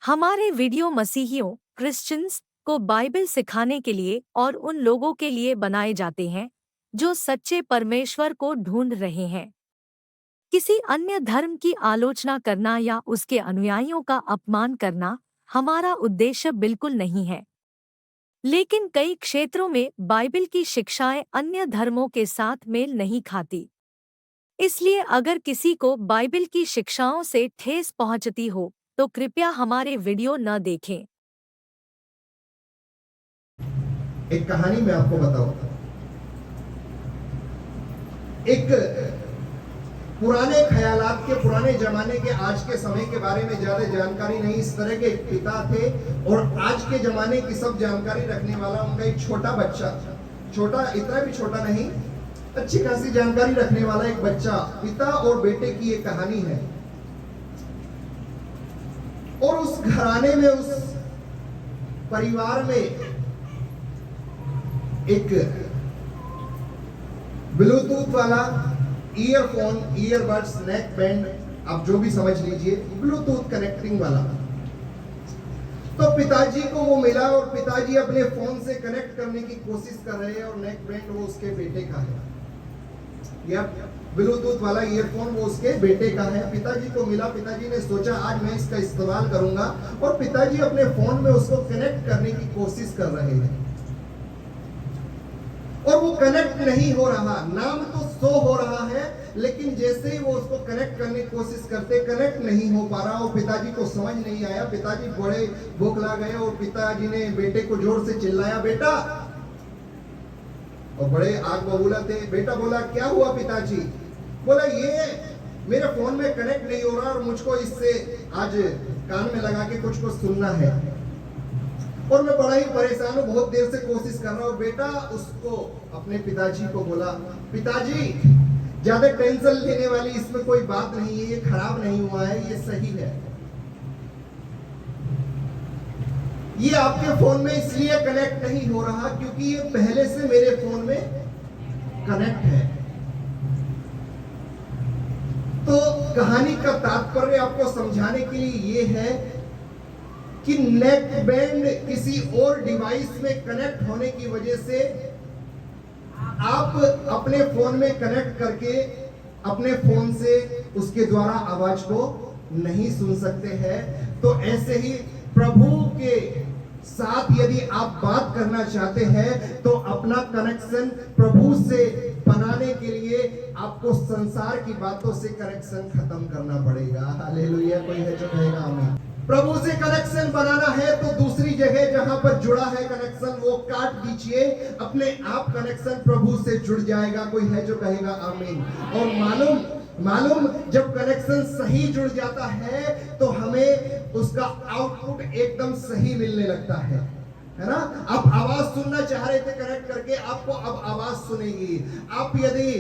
हमारे video मसीहियों Christians को Bible सिखाने के लिए और उन लोगों के लिए बनाए जाते हैं जो सच्चे परमेश्वर को ढूंढ रहे हैं। किसी अन्य धर्म की आलोचना करना या उसके अनुयायियों का अपमान करना हमारा उद्देश्य बिल्कुल नहीं है। लेकिन कई क्षेत्रों में बाइबल की शिक्षाएं अन्य धर्मों के साथ मेल नहीं खाती। इसलिए अगर किसी को बाइबल की शिक्षाओं से ठेस पहुंचती हो तो कृपया हमारे वीडियो न देखें। एक कहानी मैं आपको बताऊंगा। एक पुराने ख्यालात के, पुराने जमाने के, आज के समय के बारे में ज्यादा जानकारी नहीं, इस तरह के एक पिता थे और आज के जमाने की सब जानकारी रखने वाला उनका एक छोटा बच्चा, छोटा इतना भी छोटा नहीं, अच्छी खासी जानकारी रखने वाला एक बच्चा, पिता और बेटे की एक कहानी है। और उस घराने में, उस परिवार में एक ब्लूटूथ वाला ईयरफोन, ईयरबड्स, नेक बैंड, आप जो भी समझ लीजिए, ब्लूटूथ कनेक्टिंग वाला। तो पिताजी को वो मिला और पिताजी अपने फोन से कनेक्ट करने की कोशिश कर रहे हैं और नेक बैंड वो उसके बेटे का है, या ब्लूटूथ वाला ईयरफोन वो उसके बेटे का है। पिताजी को मिला, पिताजी ने सोचा आज मैं इसका इस्तेमाल करूंगा और पिताजी अपने फोन में उसको कनेक्ट करने की कोशिश कर रहे हैं और वो कनेक्ट नहीं हो रहा। नाम तो शो हो रहा है, लेकिन जैसे ही वो उसको कनेक्ट करने की कोशिश करते, कनेक्ट नहीं हो पा रहा और पिताजी को समझ नहीं आया। पिताजी बड़े बौखला गए और पिताजी ने बेटे को जोर से चिल्लाया, बेटा, और बड़े आग बबूला थे। बेटा बोला, क्या हुआ पिताजी? बोला, ये मेरे फोन में कनेक्ट नहीं हो रहा और मुझको इससे आज कान में लगा के कुछ सुनना है और मैं बड़ा ही परेशान हूं, बहुत देर से कोशिश कर रहा हूं। बेटा उसको अपने पिताजी को बोला, पिताजी ज्यादा टेंशन लेने वाली इसमें कोई बात नहीं है, ये खराब नहीं हुआ है, ये सही है। ये आपके फोन में इसलिए कनेक्ट नहीं हो रहा क्योंकि ये पहले से मेरे फोन में कनेक्ट है। तो कहानी का तात्पर्य आपको समझाने के लिए ये है कि नेक बैंड किसी और डिवाइस में कनेक्ट होने की वजह से आप अपने फोन में कनेक्ट करके अपने फोन से उसके द्वारा आवाज को नहीं सुन सकते हैं। तो ऐसे ही प्रभु के साथ यदि आप बात करना चाहते हैं तो अपना कनेक्शन प्रभु से बनाने के लिए आपको संसार की बातों से कनेक्शन खत्म करना पड़ेगा। हालेलुया। कोई है जो कहेगा आमीन। प्रभु से कनेक्शन बनाना है तो दूसरी जगह जहां पर जुड़ा है कनेक्शन वो काट दीजिए, अपने आप कनेक्शन प्रभु से जुड़ जाएगा। कोई है जो कहेगा आमीन। और मालूम जब कनेक्शन सही जुड़ जाता है तो हमें उसका आउटपुट एकदम सही मिलने लगता है ना। आप आवाज सुनना चाह रहे थे कनेक्ट करके, आपको अब आवाज सुनेगी। आप यदि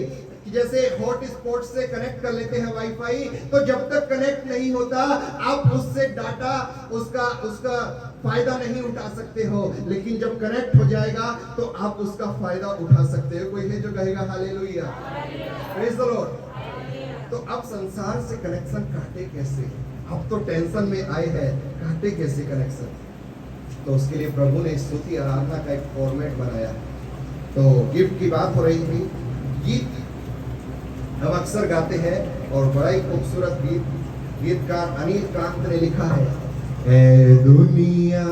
जैसे हॉटस्पॉट से कनेक्ट कर लेते हैं वाईफाई, तो जब तक कनेक्ट नहीं होता आप उससे डाटा, उसका फायदा नहीं उठा सकते हो, लेकिन जब कनेक्ट हो जाएगा तो आप उसका फायदा उठा सकते हो। कोई है जो कहेगा हालेलुया, प्रेज द लॉर्ड। तो अब संसार से कनेक्शन काटे कैसे? अब तो टेंशन में आए हैं, काटे कैसे कनेक्शन? तो उसके लिए प्रभु ने स्तुति आराधना का एक फॉर्मेट बनाया। तो गिफ्ट की बात हो रही थी, गीत हम अक्सर गाते हैं और बड़ा ही खूबसूरत गीतकार अनिल कांत ने लिखा है, ऐ दुनिया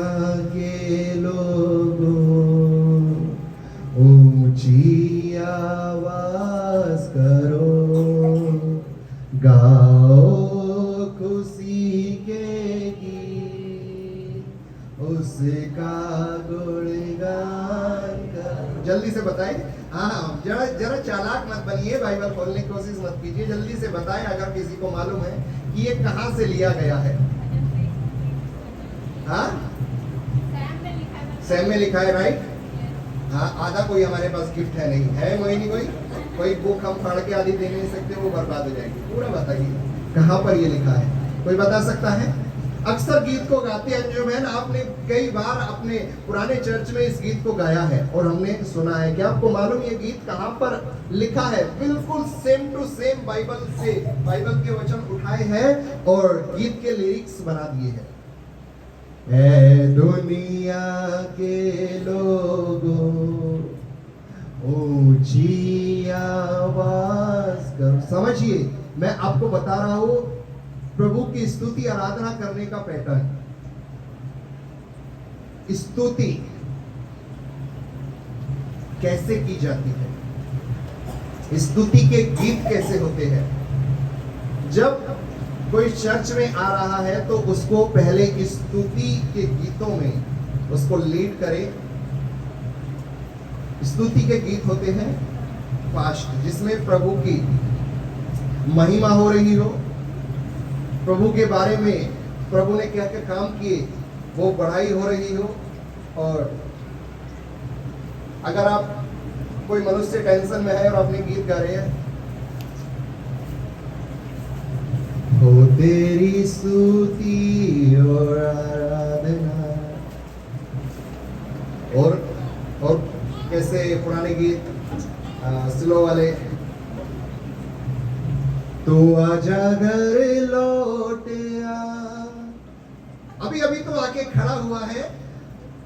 के लोगों ऊंची आवाज करो, गाओ खुशी के गीत, उसका गुणगान करो। जल्दी से बताएं। हाँ, जरा चालाक मत बनिए, बाइबल खोलने की कोशिश मत कीजिए, जल्दी से बताएं अगर किसी को मालूम है कि ये कहां से लिया गया है। हाँ, सैम में लिखा है, राइट। हाँ, आधा कोई हमारे पास गिफ्ट है नहीं है, कोई बुक हम फाड़ के आधी दे नहीं सकते, वो बर्बाद हो जाएगी। पूरा बताइए कहां पर ये लिखा है, कोई बता सकता है? अक्सर गीत को गाते अंजुमन, आपने कई बार अपने पुराने चर्च में इस गीत को गाया है और हमने सुना है। क्या आपको मालूम ये गीत कहां पर लिखा है? बिल्कुल सेम टू सेम बाइबल से, बाइबल के वचन उठाए हैं और गीत के लिरिक्स बना दिए हैं। है दुनिया के लोगों ऊंची आवाज कर। समझिए, मैं आपको बता रहा हूं प्रभु की स्तुति आराधना करने का पैटर्न। स्तुति कैसे की जाती है, स्तुति के गीत कैसे होते हैं। जब कोई चर्च में आ रहा है तो उसको पहले स्तुति के गीतों में उसको लीड करे। स्तुति के गीत होते हैं फास्ट, जिसमें प्रभु की महिमा हो रही हो, प्रभु के बारे में प्रभु ने क्या क्या काम किए वो बढ़ाई हो रही हो। और अगर आप कोई मनुष्य टेंशन में है और अपने गीत गा रहे हैं, हो तेरी स्तुति और आराधना, और कैसे पुराने गीत स्लो वाले, तू आजा घर लौट आ। अभी अभी तो आके खड़ा हुआ है,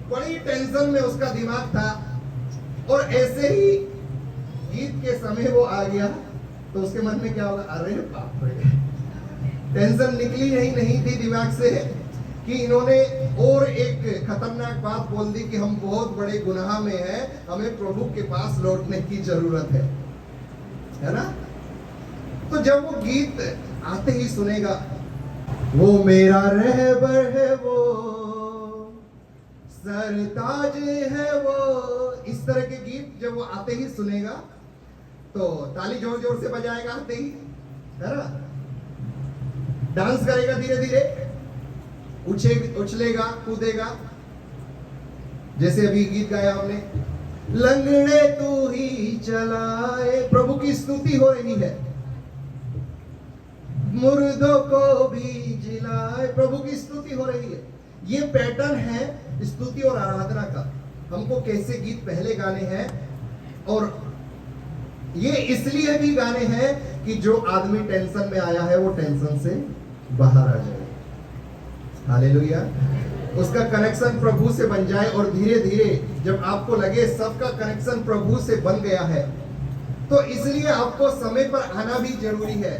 बड़ी टेंशन में उसका दिमाग था, और ऐसे ही गीत के समय वो आ गया तो उसके मन में क्या होगा, अरे बाप रे, टेंशन निकली नहीं थी दिमाग से कि इन्होंने और एक खतरनाक बात बोल दी कि हम बहुत बड़े गुनाह में हैं, हमें प्रभु के पास लौटने की जरूरत है ना। तो जब वो गीत आते ही सुनेगा, वो मेरा रहबर है, वो सरताज है वो, इस तरह के गीत जब वो आते ही सुनेगा तो ताली जोर जोर से बजाएगा आते ही, है ना। डांस करेगा धीरे धीरे, उछलेगा कूदेगा। जैसे अभी गीत गाया हमने, लंगड़े तू ही चलाए, प्रभु की स्तुति हो रही है। मुर्दों को भी जिलाए, प्रभु की स्तुति हो रही है। ये पैटर्न है स्तुति और आराधना का। हमको कैसे गीत पहले गाने हैं, और ये इसलिए भी गाने हैं कि जो आदमी टेंशन में आया है वो टेंशन से बाहर आ जाए। हालेलुया। उसका कनेक्शन प्रभु से बन जाए, और धीरे धीरे जब आपको लगे सबका कनेक्शन प्रभु से बन गया है, तो इसलिए आपको समय पर आना भी जरूरी है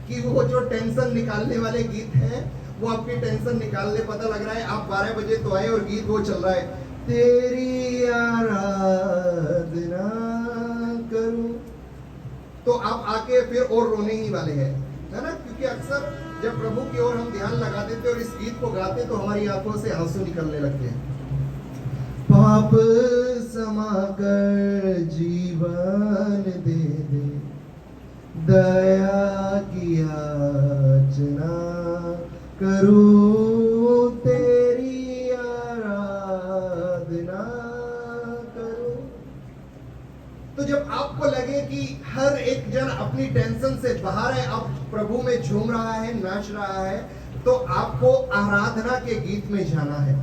कि वो जो टेंशन निकालने वाले गीत हैं वो आपकी टेंशन निकाल ले। पता लग रहा है आप 12 बजे तो आए और गीत वो चल रहा है, तेरी आराधना करूं, तो आप आके फिर और रोने ही वाले हैं, है ना। क्योंकि अक्सर जब प्रभु की ओर हम ध्यान लगा देते और इस गीत को गाते तो हमारी आंखों से आंसू निकलने लगते हैं। पाप समा कर जीवन दे दे, दया की याचना करूं, तेरी आराधना करूं। तो जब आपको लगे कि हर एक जन अपनी टेंशन से बाहर है, अब प्रभु में झूम रहा है, नाच रहा है, तो आपको आराधना के गीत में जाना है।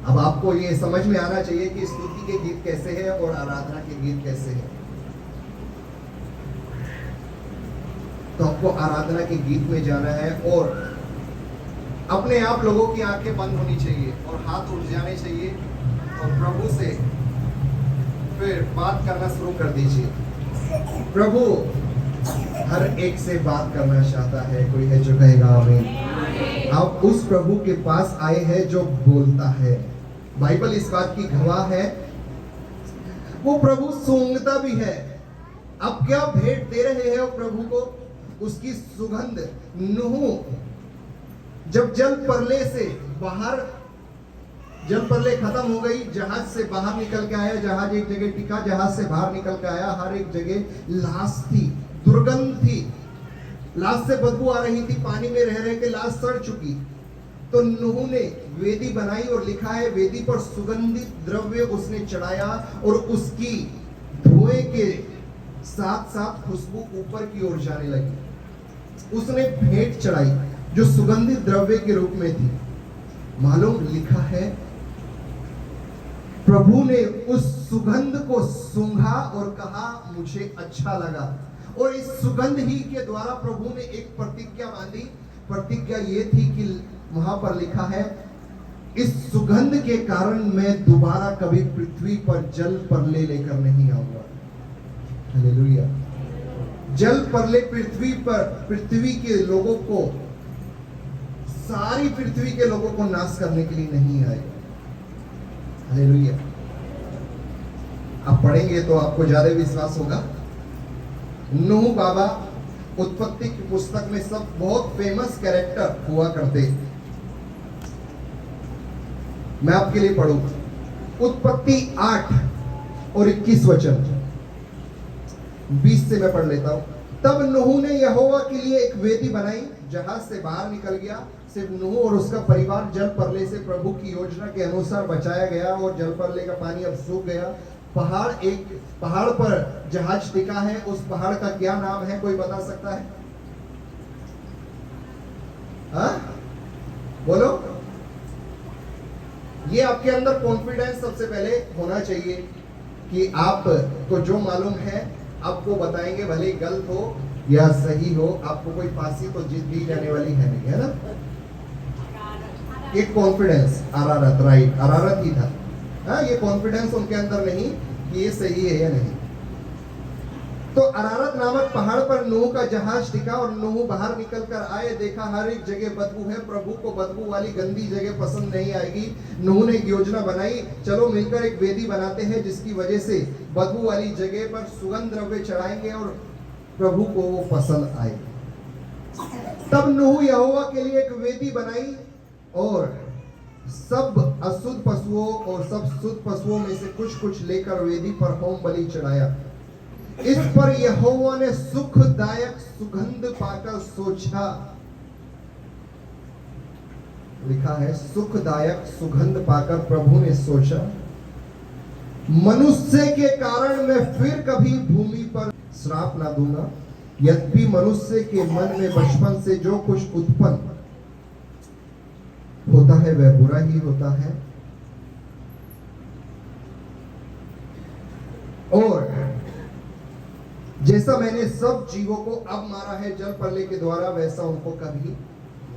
अब आपको ये समझ में आना चाहिए कि स्तुति के गीत कैसे हैं और आराधना के गीत कैसे हैं। तो आपको आराधना के गीत में जाना है, और अपने आप लोगों की आंखें बंद होनी चाहिए और हाथ उठ जाने चाहिए, और प्रभु से फिर बात करना शुरू कर दीजिए। प्रभु हर एक से बात करना चाहता है। कोई है जो कहेगा आमीन। आप उस प्रभु के पास आए हैं जो बोलता है। बाइबल इस बात की गवाह है। वो प्रभु सूंघता भी है। आप क्या भेंट दे रहे हैं प्रभु को? उसकी सुगंध। नूह जब जल प्रलय से बाहर, जल प्रलय खत्म हो गई, जहाज से बाहर निकल के आया, जहाज एक जगह टिका, जहाज से बाहर निकल के आया, हर एक जगह लाश थी, दुर्गंध थी, लाश से बदबू आ रही थी, पानी में रह रहे के लाश सड़ चुकी। तो नूह ने वेदी बनाई, और लिखा है वेदी पर सुगंधित द्रव्य उसने चढ़ाया, और उसकी धुएं के साथ साथ खुशबू ऊपर की ओर जाने लगी। उसने भेंट चढ़ाई जो सुगंधित द्रव्य के रूप में थी। मालूम लिखा है प्रभु ने उस सुगंध को सूंघा और कहा मुझे अच्छा लगा, और इस सुगंध ही के द्वारा प्रभु ने एक प्रतिज्ञा बांधी। प्रतिज्ञा ये थी कि वहां पर लिखा है, इस सुगंध के कारण मैं दोबारा कभी पृथ्वी पर जल परले लेकर नहीं आऊंगा। हालेलुया। जल परले पृथ्वी के लोगों को, सारी पृथ्वी के लोगों को नाश करने के लिए नहीं आए। हालेलुया। आप पढ़ेंगे तो आपको ज्यादा विश्वास होगा। नूह बाबा उत्पत्ति की पुस्तक में सब बहुत फेमस कैरेक्टर हुआ करते। मैं आपके लिए पढ़ूं उत्पत्ति 8 और 21 वचन, 20 से मैं पढ़ लेता हूं। तब नूह ने यहोवा के लिए एक वेदी बनाई, जहाज से बाहर निकल गया। सिर्फ नूह और उसका परिवार जल परले से प्रभु की योजना के अनुसार बचाया गया, और जल परले का पानी अब सूख गया। एक पहाड़ पर जहाज टिका है। उस पहाड़ का क्या नाम है, कोई बता सकता है? बोलो। ये आपके अंदर कॉन्फिडेंस सबसे पहले होना चाहिए कि आपको जो मालूम है आपको बताएंगे, भले गलत हो या सही हो। आपको कोई फांसी तो जीत दी जाने वाली है नहीं, है ना? एक कॉन्फिडेंस, अरारत, राइट, अरारत ही था। ये कॉन्फिडेंस उनके अंदर नहीं कि ये सही है या नहीं। तो अरारत नामक पहाड़ पर नूह का जहाज टिका, और नूह बाहर निकल कर आए, देखा हर एक जगह बदबू है। प्रभु को बदबू वाली गंदी जगह पसंद नहीं आएगी। नूह ने एक योजना बनाई, चलो मिलकर एक वेदी बनाते हैं जिसकी वजह से बदबू वाली जगह पर सुगंध द्रव्य चढ़ाएंगे और प्रभु को वो पसंद आए। तब नूह यहोवा के लिए एक वेदी बनाई, और सब अशुद्ध पशुओं और सब शुद्ध पशुओं में से कुछ कुछ लेकर वेदी पर होम बलि चढ़ाया। इस पर यहोवा ने सुखदायक सुगंध पाकर सोचा। लिखा है, सुखदायक सुगंध पाकर प्रभु ने सोचा, मनुष्य के कारण मैं फिर कभी भूमि पर श्राप ना दूंगा। यद्यपि मनुष्य के मन में बचपन से जो कुछ उत्पन्न होता है वह बुरा ही होता है, और जैसा मैंने सब जीवों को अब मारा है जल परले के द्वारा, वैसा उनको कभी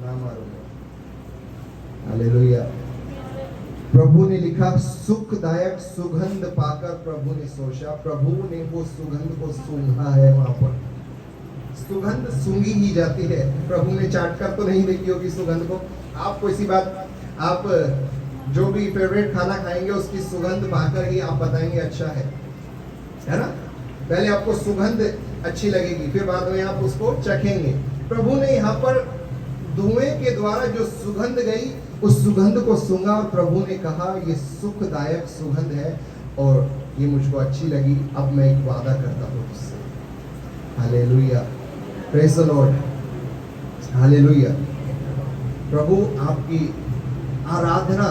ना मारूंगा। हालेलुया। प्रभु ने लिखा, सुखदायक सुगंध पाकर प्रभु ने सोचा। प्रभु ने वो सुगंध को सूंघा है। वहां पर सुगंध सूंघी ही जाती है। प्रभु ने चाट कर तो नहीं देखी होगी सुगंध को। आपको इसी बात, आप जो भी फेवरेट खाना खाएंगे उसकी सुगंध पाकर ही आप बताएंगे अच्छा है ना? पहले आपको सुगंध अच्छी लगेगी, फिर बाद में आप उसको चखेंगे। प्रभु ने यहाँ पर धुएं के द्वारा जो सुगंध गई, उस सुगंध को सूंघा, और प्रभु ने कहा, ये सुखदायक सुगंध है और ये मुझको अच्छी लगी। अब मैं एक वादा करता हूँ तुझसे। Hallelujah, praise the Lord, hallelujah. प्रभु आपकी आराधना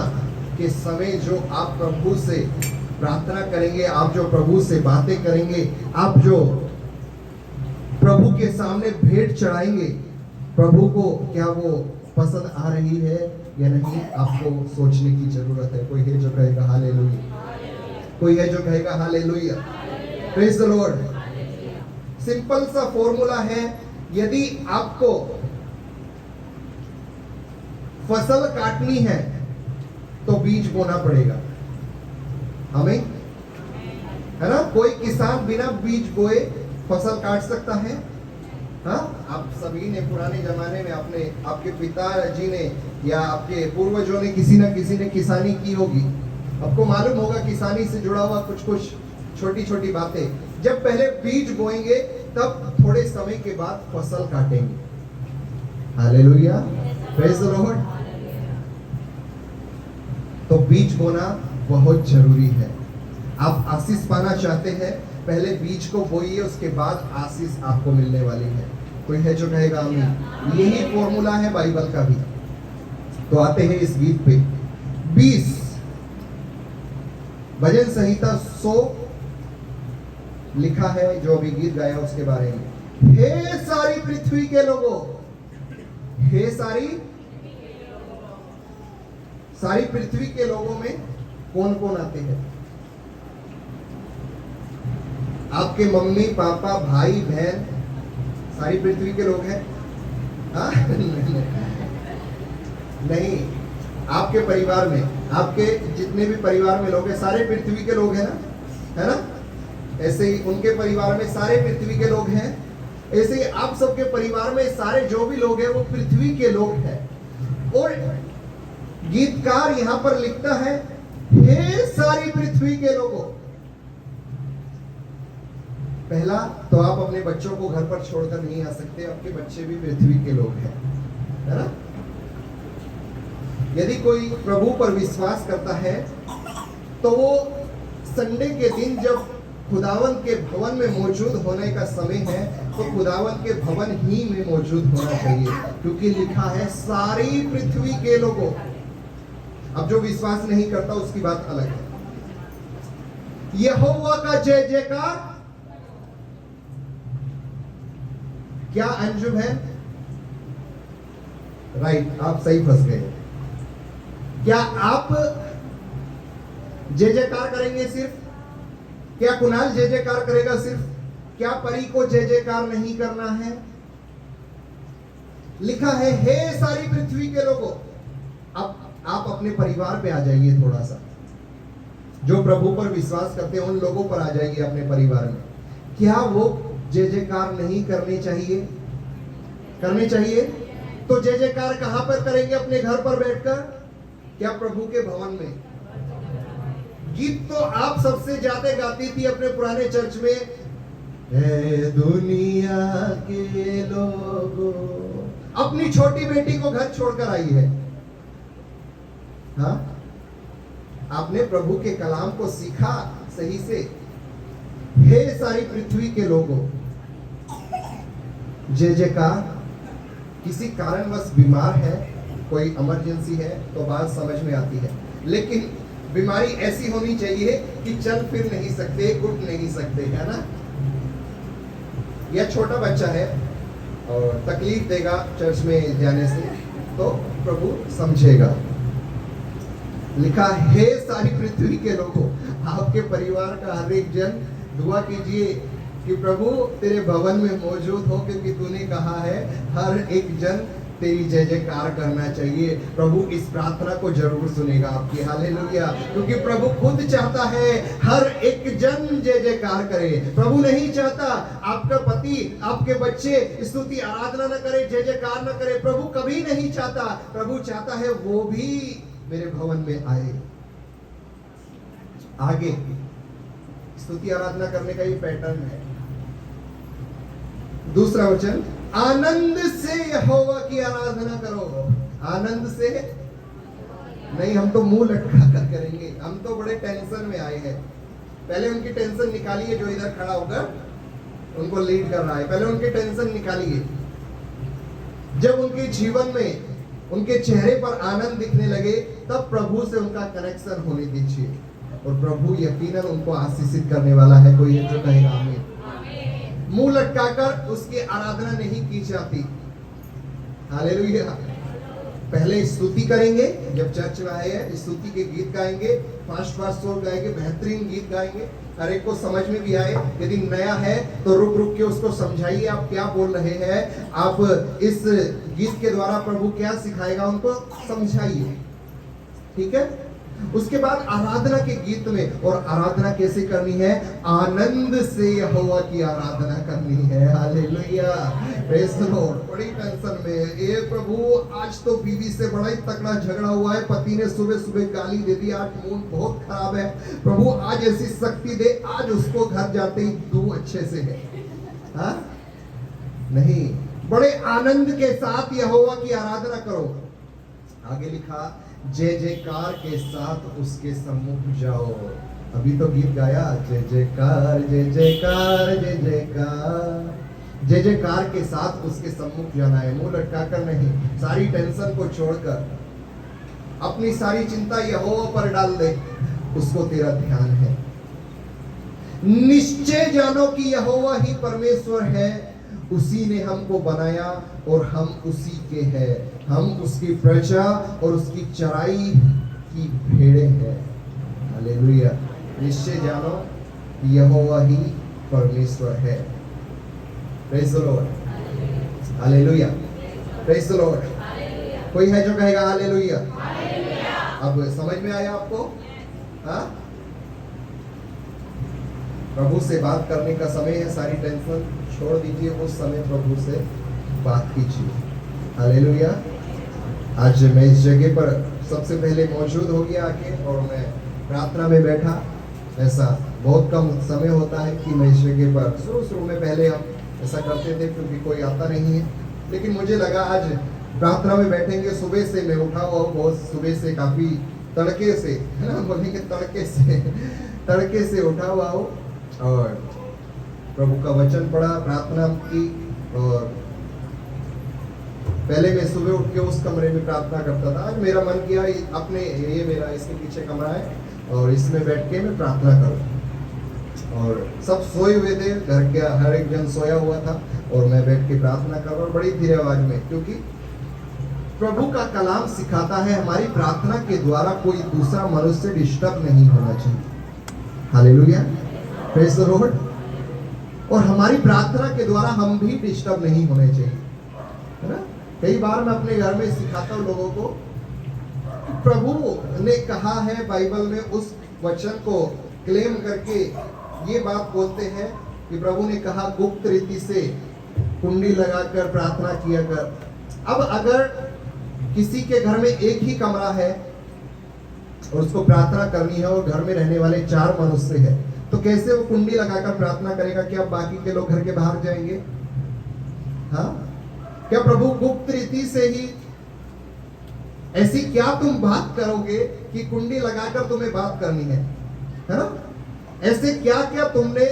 के समय जो आप प्रभु से प्रार्थना करेंगे, आप जो प्रभु से बातें करेंगे, आप जो प्रभु के सामने भेंट चढ़ाएंगे, प्रभु को क्या वो पसंद आ रही है या नहीं, आपको सोचने की जरूरत है। कोई है जो कहेगा हालेलुया? कोई है जो कहेगा hallelujah? Praise the Lord. Simple सा फॉर्मूला है, यदि आपको फसल काटनी है तो बीज बोना पड़ेगा, हमें, है ना? कोई किसान बिना बीज बोए फसल काट सकता है? हाँ, आप सभी ने पुराने जमाने में अपने, आपके पिताजी ने या आपके पूर्वजों ने किसी ना किसी ने किसानी की होगी। आपको मालूम होगा किसानी से जुड़ा हुआ कुछ कुछ छोटी छोटी बातें। जब पहले बीज बोएंगे तब थोड़े समय के बाद फसल काटेंगे। Hallelujah, praise the Lord. तो बीज बोना बहुत जरूरी है। आप आशीष पाना चाहते हैं, पहले बीज को बोइए, उसके बाद आशीष आपको मिलने वाली है। कोई है जो कहेगा आमीन? यही फॉर्मूला है बाइबल का भी। तो आते हैं इस गीत पे। 20 भजन संहिता 100 लिखा है, जो अभी गीत गाया उसके बारे में। हे सारी पृथ्वी के लोगों, हे सारी पृथ्वी के लोगों में कौन कौन आते हैं? आपके मम्मी पापा भाई बहन सारी पृथ्वी के लोग हैं? नहीं, आपके परिवार में, आपके जितने भी परिवार में लोग हैं सारे पृथ्वी के लोग हैं ना, है ना? ऐसे ही उनके परिवार में सारे पृथ्वी के लोग हैं, ऐसे ही आप सबके परिवार में सारे जो भी लोग हैं वो पृथ्वी के लोग हैं। और गीतकार यहां पर लिखता है, हे सारी पृथ्वी के लोगों। पहला तो आप अपने बच्चों को घर पर छोड़कर नहीं आ सकते, आपके बच्चे भी पृथ्वी के लोग हैं, है ना? यदि कोई प्रभु पर विश्वास करता है तो वो संडे के दिन जब खुदावन के भवन में मौजूद होने का समय है तो खुदावन के भवन ही में मौजूद होना चाहिए, क्योंकि लिखा है सारी पृथ्वी के लोगों। अब जो विश्वास नहीं करता उसकी बात अलग है। यहोवा का जय जयकार। क्या अंजुम है? राइट, आप सही फंस गए। क्या आप जय जयकार करेंगे सिर्फ? क्या कुणाल जय जयकार करेगा सिर्फ? क्या परी को जय जयकार नहीं करना है? लिखा है, हे सारी पृथ्वी के लोगों। अब आप अपने परिवार पे आ जाइए थोड़ा सा, जो प्रभु पर विश्वास करते हैं उन लोगों पर आ जाइए अपने परिवार में। क्या वो जय जयकार नहीं करनी चाहिए? करनी चाहिए। तो जय जयकार कहां पर करेंगे? अपने घर पर बैठकर? क्या प्रभु के भवन में? गीत तो आप सबसे ज्यादा गाती थी अपने पुराने चर्च में, हे दुनिया के लोगों। अपनी छोटी बेटी को घर छोड़कर आई है, हाँ? आपने प्रभु के कलाम को सीखा सही से। हे सारी पृथ्वी के लोगों, जय जयकार। किसी कारणवश बीमार है, कोई इमरजेंसी है तो बात समझ में आती है, लेकिन बीमारी ऐसी होनी चाहिए कि चल फिर नहीं सकते, उठ नहीं सकते, है ना? या छोटा बच्चा है और तकलीफ देगा चर्च में जाने से तो प्रभु समझेगा। लिखा, हे सारी पृथ्वी के लोगों। आपके परिवार का हर एक जन दुआ कीजिए कि प्रभु तेरे भवन में मौजूद हो, क्योंकि तूने कहा है हर एक जन तेरी जय जयकार करना चाहिए। प्रभु इस प्रार्थना को जरूर सुनेगा आपकी। हालेलुया। क्योंकि प्रभु खुद चाहता है हर एक जन जय जयकार करे। प्रभु नहीं चाहता आपका पति, आपके बच्चे स्तुति आराधना न करे, जय जयकार न करे। प्रभु कभी नहीं चाहता। प्रभु चाहता है वो भी मेरे भवन में आए। आगे स्तुति आराधना करने का ये पैटर्न है। दूसरा वचन, आनंद से यहोवा की आराधना करो। आनंद से नहीं, हम तो मुंह लटका कर करेंगे। हम तो बड़े टेंशन में आए हैं। पहले उनकी टेंशन निकालिए, जो इधर खड़ा होकर उनको लीड कर रहा है। पहले उनकी टेंशन निकालिए। जब उनके जीवन में उनके चेहरे पर आनंद दिखने लगे तब प्रभु से उनका कनेक्शन होने दीजिए, और प्रभु यकीनन उनको आशीषित करने वाला है। कोई है जो कहेगा आमीन। मुंह लटकाकर उसकी आराधना नहीं की जाती। हालेलुया। पहले स्तुति करेंगे, जब चर्च में आए हैं स्तुति के गीत गाएंगे, फास्ट सोल गाएंगे, बेहतरीन गीत गाएंगे, हर एक को समझ में भी आए। यदि नया है तो रुक रुक के उसको समझाइए आप क्या बोल रहे हैं। आप इस गीत के द्वारा प्रभु क्या सिखाएगा उनको समझाइए, ठीक है? उसके बाद आराधना के गीत में, और आराधना कैसे करनी है? आनंद से यहोवा की आराधना करनी है। Hallelujah, praise the Lord. बड़ी टेंशन में ये प्रभु, आज तो बीवी से बड़ा ही तगड़ा झगड़ा हुआ है, पति ने सुबह सुबह गाली दे दी, आज मूड बहुत खराब है। प्रभु आज ऐसी शक्ति दे, आज उसको घर जाते ही तू अच्छे से है। हाँ? नहीं, बड़े आनंद के साथ यहोवा की आराधना करो। आगे लिखा, जय जयकार के साथ उसके सम्मुख जाओ। अभी तो गीत गाया, जय जयकार जय जयकार जय जयकार। जय जयकार के साथ उसके सम्मुख जाना है, मुंह लटकाकर नहीं। सारी टेंशन को छोड़कर अपनी सारी चिंता यहोवा पर डाल दे, उसको तेरा ध्यान है। निश्चय जानो कि यहोवा ही परमेश्वर है, उसी ने हमको बनाया और हम उसी के हैं। हम उसकी प्रजा और उसकी चराई की भेड़ें हैं। हालेलुया। निश्चय जानो यहोवा ही परमेश्वर है। Praise the Lord. Hallelujah. Praise the Lord. कोई है जो कहेगा हालेलुया? अब समझ में आया आपको? हाँ, प्रभु से बात करने का समय है। सारी टेंशन छोड़ दीजिए, उस समय प्रभु से बात कीजिए। हालेलुया। आज मैं इस जगह पर सबसे पहले मौजूद हो गया आके, और मैं प्रार्थना में बैठा। ऐसा बहुत कम समय होता है कि मैं इस जगह पर, शुरू में पहले हम ऐसा करते थे क्योंकि कोई आता नहीं है, लेकिन मुझे लगा आज प्रार्थना में बैठेंगे। सुबह से मैं उठा हुआ, बहुत सुबह से, काफी तड़के से, है ना, बोलेंगे तड़के से उठा हुआ हो, और प्रभु का वचन पढ़ा, प्रार्थना की। और पहले मैं सुबह उठ के उस कमरे में प्रार्थना करता था। आज मेरा मन किया अपने, ये मेरा इसके पीछे कमरा है और इसमें बैठ के मैं प्रार्थना करूं। और सब सोए हुए थे, घर के हर एक जन सोया हुआ था, और मैं बैठ के प्रार्थना कर रहा हूं बड़ी धीरे आवाज में, क्योंकि प्रभु का कलाम सिखाता है हमारी प्रार्थना के द्वारा कोई दूसरा मनुष्य डिस्टर्ब नहीं होना चाहिए। Hallelujah, praise the Lord. और हमारी प्रार्थना के द्वारा हम भी डिस्टर्ब नहीं होने चाहिए, है ना। कई बार मैं अपने घर में सिखाता हूँ लोगों को, प्रभु ने कहा है बाइबल में, उस वचन को क्लेम करके ये बात बोलते हैं कि प्रभु ने कहा गुप्त रीति से कुंडी लगाकर प्रार्थना किया कर। अब अगर किसी के घर में एक ही कमरा है और उसको प्रार्थना करनी है और घर में रहने वाले 4 मनुष्य है, तो कैसे वो कुंडी लगाकर प्रार्थना करेगा? क्या बाकी के लोग घर के बाहर जाएंगे? हाँ, क्या प्रभु गुप्त रीति से ही ऐसी क्या तुम बात करोगे कि कुंडी लगाकर तुम्हें बात करनी है ना? ऐसे क्या क्या तुमने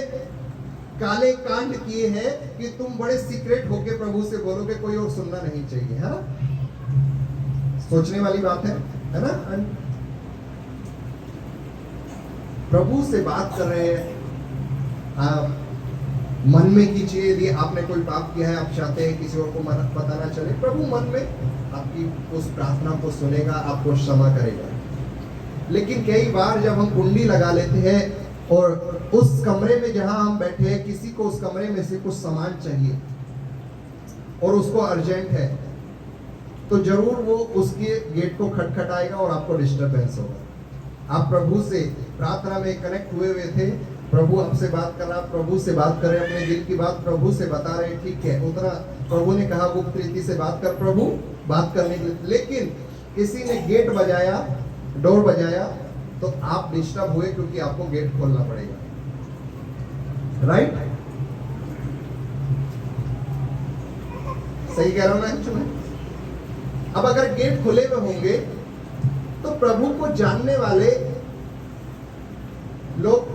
काले कांड किए हैं कि तुम बड़े सीक्रेट होके प्रभु से बोलोगे, कोई और सुनना नहीं चाहिए, है ना? सोचने वाली बात है ना? प्रभु से बात कर रहे हैं, आप मन में कीजिए। यदि आपने कोई पाप किया है, आप चाहते हैं किसी और को पता ना चले, प्रभु मन में आपकी उस प्रार्थना को सुनेगा, आपको क्षमा करेगा। लेकिन कई बार जब हम कुंडी लगा लेते हैं और उस कमरे में जहां हम बैठे हैं, किसी को उस कमरे में से कुछ सामान चाहिए और उसको अर्जेंट है, तो जरूर वो उसके गेट को खटखटाएगा और आपको डिस्टरबेंस होगा। आप प्रभु से प्रार्थना में कनेक्ट हुए थे, प्रभु आपसे बात कर रहा, प्रभु से बात कर रहे, अपने दिल की बात प्रभु से बता रहे, ठीक है, उतना प्रभु ने कहा गुप्त रीति से बात कर, प्रभु बात करने के लिए। लेकिन किसी ने गेट बजाया, डोर बजाया, तो आप डिस्टर्ब हुए क्योंकि आपको गेट खोलना पड़ेगा, राइट? सही कह रहा हूं ना? अब अगर गेट खुले हुए होंगे तो प्रभु को जानने वाले लोग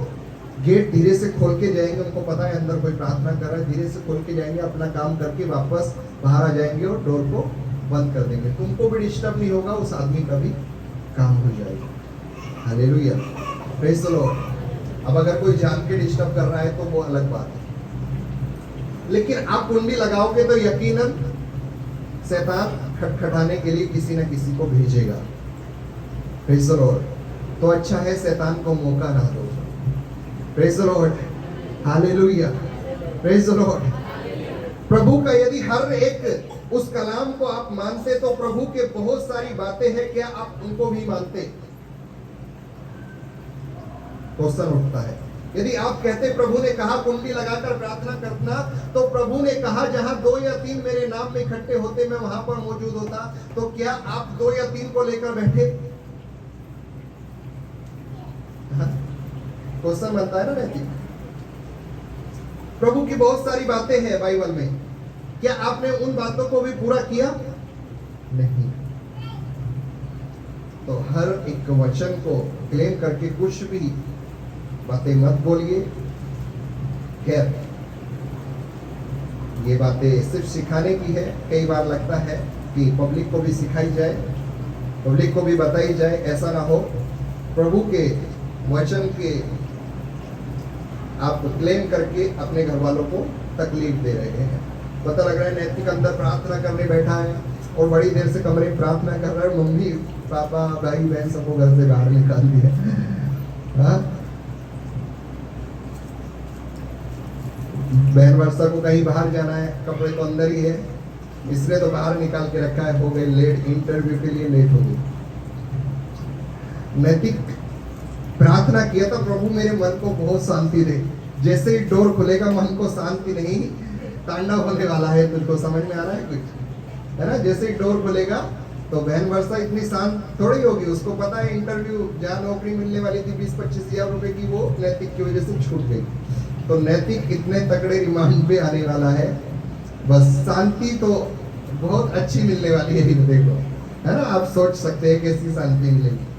गेट धीरे से खोल के जाएंगे, उनको पता है अंदर कोई प्रार्थना कर रहा है, धीरे से खोल के जाएंगे, अपना काम करके वापस बाहर आ जाएंगे और डोर को बंद कर देंगे। तुमको भी डिस्टर्ब नहीं होगा, उस आदमी का भी काम हो जाएगा। Hallelujah, praise the Lord. अब अगर कोई जान के डिस्टर्ब कर रहा है तो वो अलग बात है, लेकिन आप कुंडी लगाओगे तो यकीनन शैतान खटखटाने के लिए किसी न किसी को भेजेगा। Praise the Lord. तो अच्छा है शैतान को मौका ना दो। Praise the Lord, hallelujah, praise the Lord. प्रभु का यदि हर एक उस कलाम को आप मानते तो प्रभु के बहुत सारी बातें हैं, क्या आप उनको भी मानते? क्वेश्चन उठता है। यदि आप कहते प्रभु ने कहा कुंडी लगाकर प्रार्थना करना, तो प्रभु ने कहा जहां 2 या 3 मेरे नाम में इकट्ठे होते मैं वहां पर मौजूद होता, तो क्या आप 2 या 3 को लेकर बैठे? क्वेश्चन बनता है ना नैतिक। प्रभु की बहुत सारी बातें हैं बाइबल में, क्या आपने उन बातों को भी पूरा किया? नहीं। तो हर एक वचन को क्लेम करके कुछ भी बातें मत बोलिए। खैर, ये बातें सिर्फ सिखाने की है। कई बार लगता है कि पब्लिक को भी सिखाई जाए, पब्लिक को भी बताई जाए, ऐसा ना हो। प्रभु के वचन के आप क्लेम करके अपने घर वालों को तकलीफ दे रहे हैं। पता लग रहा है नैतिक अंदर प्रार्थना करने बैठा है और बड़ी देर से कमरे में प्रार्थना कर रहा है, मम्मी पापा भाई बहन सबको घर से बाहर निकाल दिया। बहन वर्षा को कहीं बाहर जाना है, कपड़े तो अंदर ही है, इसने तो बाहर निकाल के रखा है, हो गए लेट, इंटरव्यू के लिए लेट हो गई। नैतिक प्रार्थना किया था, प्रभु मेरे मन को बहुत शांति दे। जैसे ही डोर खुलेगा मन को शांति नहीं, तांडव होने वाला है। तुझको समझ में आ रहा है कुछ, है ना? जैसे ही डोर खुलेगा तो बहन वर्षा इतनी शांत थोड़ी होगी, उसको पता है इंटरव्यू जहाँ नौकरी मिलने वाली थी 20-25 हजार रुपए की, वो नैतिक की वजह से छूट गई। तो नैतिक इतने तगड़े रिमांड पे आने वाला है, बस शांति तो बहुत अच्छी मिलने वाली है। देखो, है ना? आप सोच सकते हैं कैसी शांति मिलेगी।